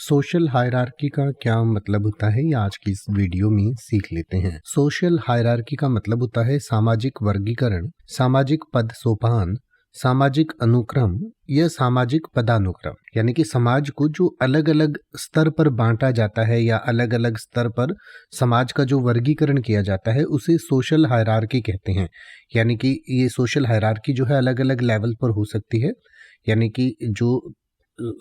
Social hierarchy का क्या मतलब होता है, ये आज की इस वीडियो में सीख लेते हैं। सोशल हायरार्की का मतलब होता है सामाजिक वर्गीकरण, सामाजिक पद सोपान, सामाजिक अनुक्रम या सामाजिक पदानुक्रम। यानी कि समाज को जो अलग अलग स्तर पर बांटा जाता है या अलग अलग स्तर पर समाज का जो वर्गीकरण किया जाता है उसे सोशल हायरार्की कहते हैं। यानी कि ये सोशल हायरार्की जो है अलग अलग लेवल पर हो सकती है। यानी कि जो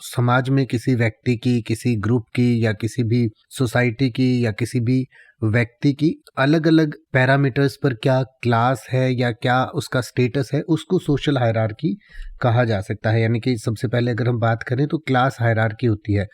समाज में किसी व्यक्ति की, किसी ग्रुप की या किसी भी सोसाइटी की या किसी भी व्यक्ति की अलग अलग पैरामीटर्स पर क्या क्लास है या क्या उसका स्टेटस है, उसको सोशल हायरार्की कहा जा सकता है। यानी कि सबसे पहले अगर हम बात करें तो क्लास हायरार्की होती है।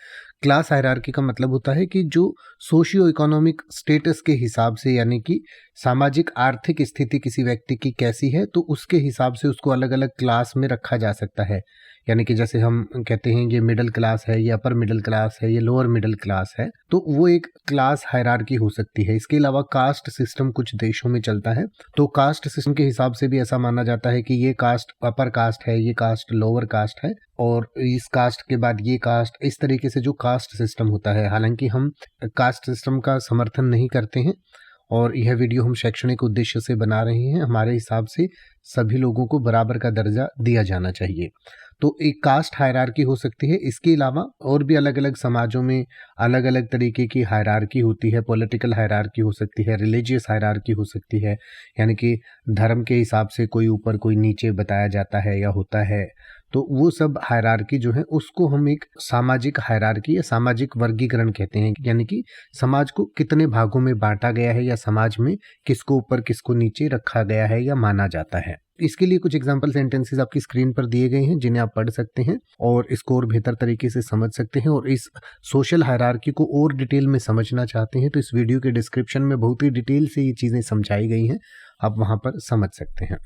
क्लास हायरार्की का मतलब होता है कि जो सोशियो इकोनॉमिक स्टेटस के हिसाब से, यानी कि सामाजिक आर्थिक स्थिति किसी व्यक्ति की कैसी है तो उसके हिसाब से उसको अलग अलग क्लास में रखा जा सकता है। यानी कि जैसे हम कहते हैं ये मिडिल क्लास है, ये अपर मिडिल क्लास है, ये लोअर मिडिल क्लास है, तो वो एक क्लास हायरार्की हो सकती है। इसके अलावा कास्ट सिस्टम कुछ देशों में चलता है, तो कास्ट सिस्टम के हिसाब से भी ऐसा माना जाता है कि ये कास्ट अपर कास्ट है, ये कास्ट लोअर कास्ट है और इस कास्ट के बाद ये कास्ट, इस तरीके से जो कास्ट सिस्टम होता है। हालांकि हम कास्ट सिस्टम का समर्थन नहीं करते हैं और यह वीडियो हम शैक्षणिक उद्देश्य से बना रहे हैं। हमारे हिसाब से सभी लोगों को बराबर का दर्जा दिया जाना चाहिए। तो एक कास्ट हायरार्की हो सकती है। इसके अलावा और भी अलग अलग समाजों में अलग अलग तरीके की हायरार्की होती है। पॉलिटिकल हायरार्की हो सकती है, रिलीजियस हायरार्की हो सकती है, यानी कि धर्म के हिसाब से कोई ऊपर कोई नीचे बताया जाता है या होता है। तो वो सब हायरार्की जो है उसको हम एक सामाजिक हायरार्की या सामाजिक वर्गीकरण कहते हैं। यानी कि समाज को कितने भागों में बांटा गया है या समाज में किसको ऊपर किसको नीचे रखा गया है या माना जाता है। इसके लिए कुछ एग्जाम्पल सेंटेंसेस आपकी स्क्रीन पर दिए गए हैं जिन्हें आप पढ़ सकते हैं और इसको और बेहतर तरीके से समझ सकते हैं। और इस सोशल हायरार्की को और डिटेल में समझना चाहते हैं तो इस वीडियो के डिस्क्रिप्शन में बहुत ही डिटेल से ये चीज़ें समझाई गई हैं, आप वहाँ पर समझ सकते हैं।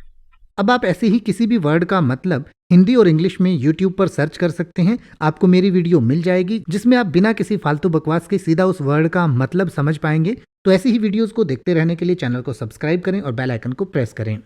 अब आप ऐसे ही किसी भी वर्ड का मतलब हिंदी और इंग्लिश में YouTube पर सर्च कर सकते हैं। आपको मेरी वीडियो मिल जाएगी जिसमें आप बिना किसी फालतू बकवास के सीधा उस वर्ड का मतलब समझ पाएंगे। तो ऐसी ही वीडियोस को देखते रहने के लिए चैनल को सब्सक्राइब करें और बेल आइकन को प्रेस करें।